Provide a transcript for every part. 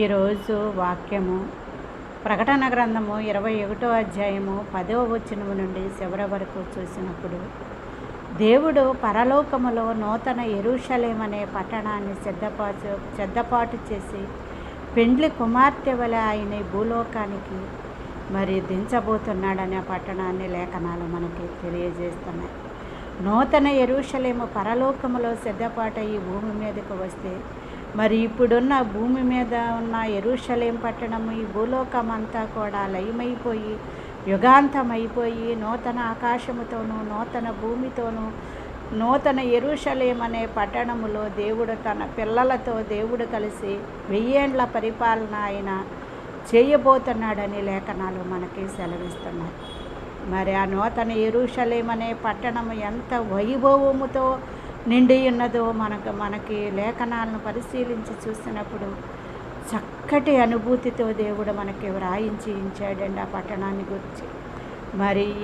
ఈరోజు వాక్యము ప్రకటన గ్రంథము 21వ అధ్యాయము 10వ వచనము నుండి చివరి వరకు చూసినప్పుడు, దేవుడు పరలోకములో నూతన యెరూషలేము అనే పట్టణాన్ని సిద్ధపాటు చేసి పెండ్లి కుమార్తె వలె ఆయన భూలోకానికి దించబోతున్నాడనే పట్టణాన్ని లేఖనాలు మనకి తెలియజేస్తున్నాయి. నూతన యెరూషలేము పరలోకములో సిద్ధపాటు ఈ భూమి మీదకు వస్తే, ఇప్పుడున్న భూమి మీద ఉన్న యెరూషలేము పట్టణము ఈ భూలోకం అంతా కూడా లయమైపోయి యుగాంతమైపోయి నూతన ఆకాశముతోనూ నూతన భూమితోనూ నూతన యెరూషలేము అనే పట్టణములో దేవుడు తన పిల్లలతో దేవుడు కలిసి 1000 ఏండ్ల పరిపాలన ఆయన చేయబోతున్నాడని లేఖనాలు మనకి సెలవిస్తున్నాయి. ఆ నూతన యెరూషలేము అనే పట్టణము ఎంత వైభవముతో నిండి ఉన్నదో మనకి లేఖనాలను పరిశీలించి చూసినప్పుడు చక్కటి అనుభూతితో దేవుడు మనకి వ్రాయించి ఇచ్చాడండి ఆ పట్టణాన్ని గురించి.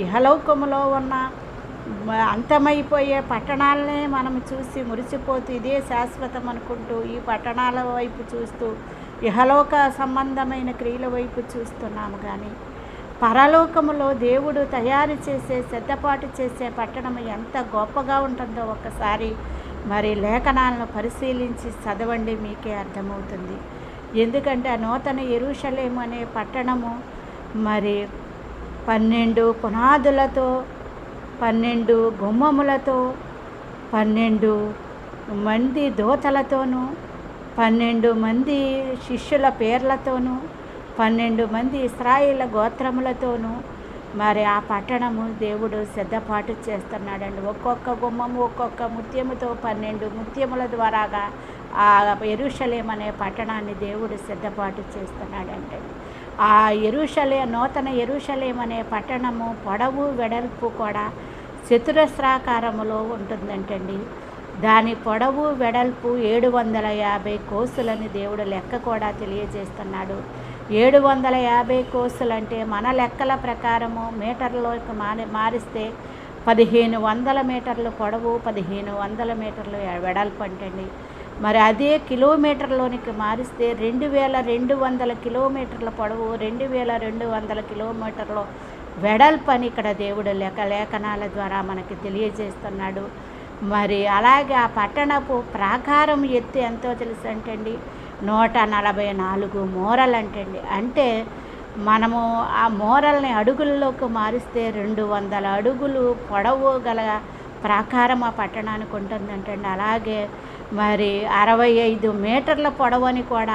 ఇహలోకములో ఉన్న అంతమైపోయే పట్టణాలనే మనం చూసి మురిసిపోతూ ఇదే శాశ్వతం అనుకుంటూ ఈ పట్టణాల వైపు చూస్తూ ఇహలోక సంబంధమైన క్రియల వైపు చూస్తున్నాము. కానీ పరలోకములో దేవుడు తయారు చేసే సిద్ధపాటు చేసే పట్టణం ఎంత గొప్పగా ఉంటుందో ఒక్కసారి లేఖనాలను పరిశీలించి చదవండి, మీకే అర్థమవుతుంది. ఎందుకంటే ఆ నూతన యెరూషలేము అనే పట్టణము 12 పునాదులతో 12 గుమ్మములతో 12 మంది దూతలతోనూ 12 మంది శిష్యుల పేర్లతోనూ 12 మంది ఇశ్రాయేలు గోత్రములతోనూ ఆ పట్టణము దేవుడు సిద్ధపాటు చేస్తున్నాడండి. ఒక్కొక్క గుమ్మము ఒక్కొక్క ముత్యముతో 12 ముత్యముల ద్వారాగా ఆ యెరూషలేము అనే పట్టణాన్ని దేవుడు సిద్ధపాటు చేస్తున్నాడంటే, ఆ నూతన యెరూషలేము అనే పట్టణము పొడవు వెడల్పు కూడా చతురస్రాకారములో ఉంటుందంటండి. దాని పొడవు వెడల్పు 750 కోసులని దేవుడు లెక్క కూడా తెలియజేస్తున్నాడు. 750 కోసులు అంటే మన లెక్కల ప్రకారము మీటర్లోకి మారిస్తే 1500 మీటర్లు పొడవు 1500 మీటర్లు వెడల్పు అంటండి. అదే కిలోమీటర్లోనికి మారిస్తే 2200 కిలోమీటర్ల పొడవు 2200 కిలోమీటర్ల వెడల్పు అని ఇక్కడ దేవుడు లేఖనాల ద్వారా మనకి తెలియజేస్తున్నాడు. అలాగే ఆ పట్టణపు ప్రాకారం ఎత్తు ఎంతో తెలుసు అంటండి, 144 మూరలంటండి. అంటే మనము ఆ మూరల్ని అడుగుల్లోకి మారిస్తే 200 అడుగులు పొడవు గల ప్రాకారం ఆ పట్టణానికి ఉంటుందంటండి. అలాగే 65 మీటర్ల పొడవు అని కూడా